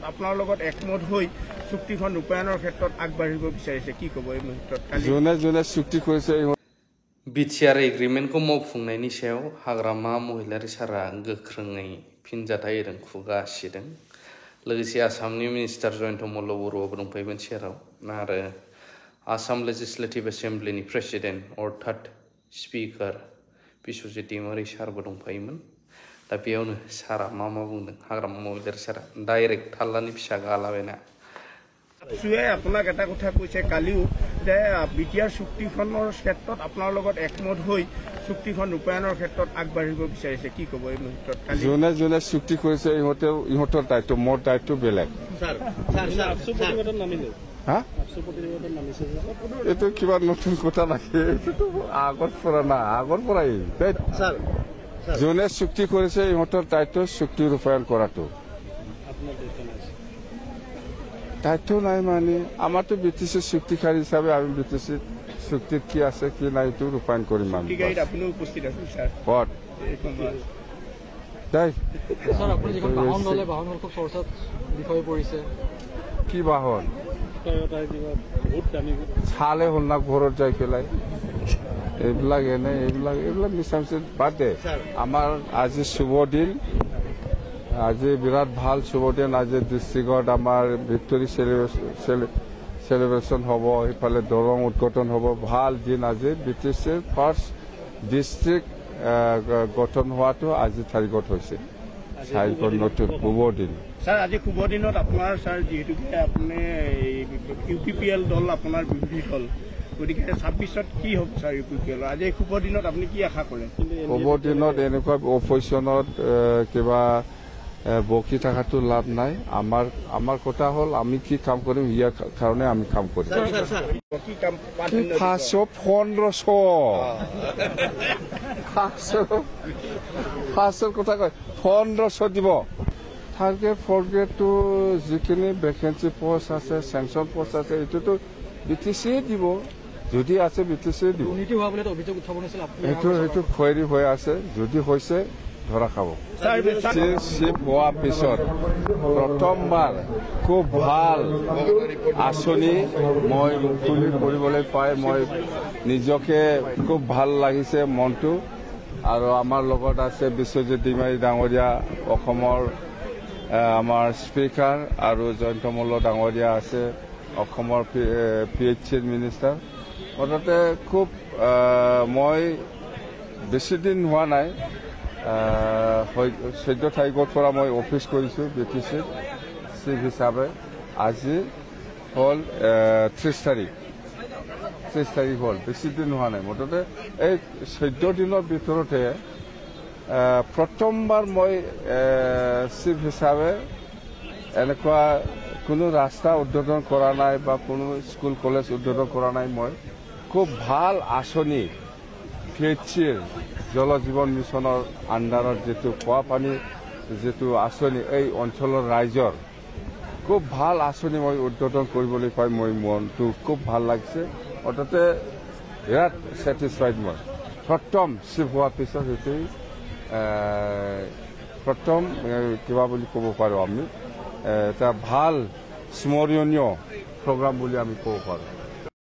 আপোনাৰ লগত একমত হৈ চুক্তিখন ৰূপায়ণৰ ক্ষেত্ৰত আগবাঢ়িব বিচাৰিছে কি ক'ব এই মুহূৰ্তত যোনে যোনে চুক্তি কৰিছে बिटिआर एग्रिमेन्टखौ मावफुंनायनि सायाव हाग्रामा महिलारि सारा गोख्रोङै फिनजाथाय होदों खुगा सिदों लोगोसे आसामनि मिनिस्टार जयन्त मल्ल बर'आबो दंफायोमोन सेराव आरो आसाम लेजिस्लेटिभ एसेम्ब्लिनि प्रेसिडेन्ट अर्थात स्पिकार बिश्वजित दैमारि सारबो दंफायोमोन दा बेयावनो सारा मा बुंदों हाग्रामा महिलारि सारा डाइरेक्ट थाल्लानि फिसा गालाबायना সুয়ে আপোনাক এটা কথা কৈছে কালিও যে বিটিআৰ চুক্তিখনৰ ক্ষেত্ৰত আপোনাৰ লগত একমত হৈ চুক্তিখন ৰূপায়ণৰ ক্ষেত্ৰত আগবাঢ়িব বিচাৰিছে কি ক'ব এই মুহূৰ্তত যোনে যোনে চুক্তি কৰিছে ইহঁতৰ দায়িত্ব মোৰ দায়িত্ব বেলেগ এইটো কিবা নতুন কথা নাকি এইটোতো আগৰ পৰা না আগৰ পৰাই যোনে চুক্তি কৰিছে ইহঁতৰ দায়িত্ব চুক্তি ৰূপায়ণ কৰাটো দায়িত্ব নাই মানে আমাৰতো বিটিসি চুক্তিকাৰী হিচাপে আমি বিটিসি চুক্তিত কি আছে কি নাই এইটো ৰূপায়ণ কৰিম আমি কি বাহন চালে হ'ল না ঘৰত যাই পেলাই এইবিলাক এইবিলাক মিছা মিছি বাদ দে আমাৰ আজি শুভ দিন আজি বিৰাট ভাল শুভ দিন আজি ডিষ্ট্ৰিক্টত আমাৰ ভিক্টৰী চেলিব্ৰেশ্যন হ'ব ইফালে দৰং উদ্ঘাটন হ'ব ভাল দিন আজি বিটিচিৰ ফাৰ্ষ্ট ডিষ্ট্ৰিক্ট গঠন হোৱাটো আজি তাৰিখত হৈছে চাৰিখন নতুন শুভ দিন স্যাৰ আজি শুভ দিনত আপোনাৰ স্যাৰ যেহেতুকে আপুনি ইউপিপিএল দল আপোনাৰ বিৰোধী দল গতিকে 26ত কি হ'ব স্যাৰ ইউপিপিএল আজি শুভ দিনত আপুনি কি আশা কৰে শুভ দিনত এনেকুৱা অপজিশ্যনত কিবা বকি থকাটো লাভ নাই আমাৰ কথা হ'ল আমি কি কাম কৰিম ইয়াৰ কাৰণে আমি কাম কৰিম 500 কথা কয় 1500 দিব থাৰ্ড গ্ৰেড ফ'ৰ্থ গ্ৰেডটো যিখিনি ভেকেঞ্চি পষ্ট আছে চেংচন পষ্ট আছে এইটোতো বিটিচিয়ে দিব যদি আছে বিটিচিয়ে দিব সেইটো কুৱেৰি হৈ আছে যদি হৈছে ধৰা খাব চিফ হোৱাৰ পিছত প্ৰথমবাৰ খুব ভাল আঁচনি মই মুকলি কৰিবলৈ পাই মই নিজকে খুব ভাল লাগিছে মনটো আৰু আমাৰ লগত আছে বিশ্বজিত दैमारि ডাঙৰীয়া অসমৰ আমাৰ স্পিকাৰ আৰু জয়ন্ত মল্ল ডাঙৰীয়া আছে অসমৰ PHCৰ মিনিষ্টাৰ মুঠতে খুব মই বেছি দিন হোৱা নাই 14 তাৰিখৰ পৰা মই অফিচ কৰিছোঁ বিটিচিত চিফ হিচাপে আজি হ'ল 30 তাৰিখ হ'ল বেছি দিন হোৱা নাই মুঠতে এই 14 দিনৰ ভিতৰতে প্ৰথমবাৰ মই চিফ হিচাপে এনেকুৱা কোনো ৰাস্তা উদ্বোধন কৰা নাই বা কোনো স্কুল কলেজ উদ্বোধন কৰা নাই মই খুব ভাল আঁচনি PHCৰ জল জীৱন মিছনৰ আণ্ডাৰত যিটো খোৱা পানী যিটো আঁচনি এই অঞ্চলৰ ৰাইজৰ খুব ভাল আঁচনি মই উদ্বোধন কৰিবলৈ পাই মই মনটো খুব ভাল লাগিছে অৰ্থাতে বিৰাট ছেটিছফাইড মই প্ৰথম চিফ হোৱাৰ পিছত সেইটোৱেই প্ৰথম কিবা বুলি ক'ব পাৰোঁ আমি এটা ভাল স্মৰণীয় প্ৰগ্ৰাম বুলি আমি ক'ব পাৰোঁ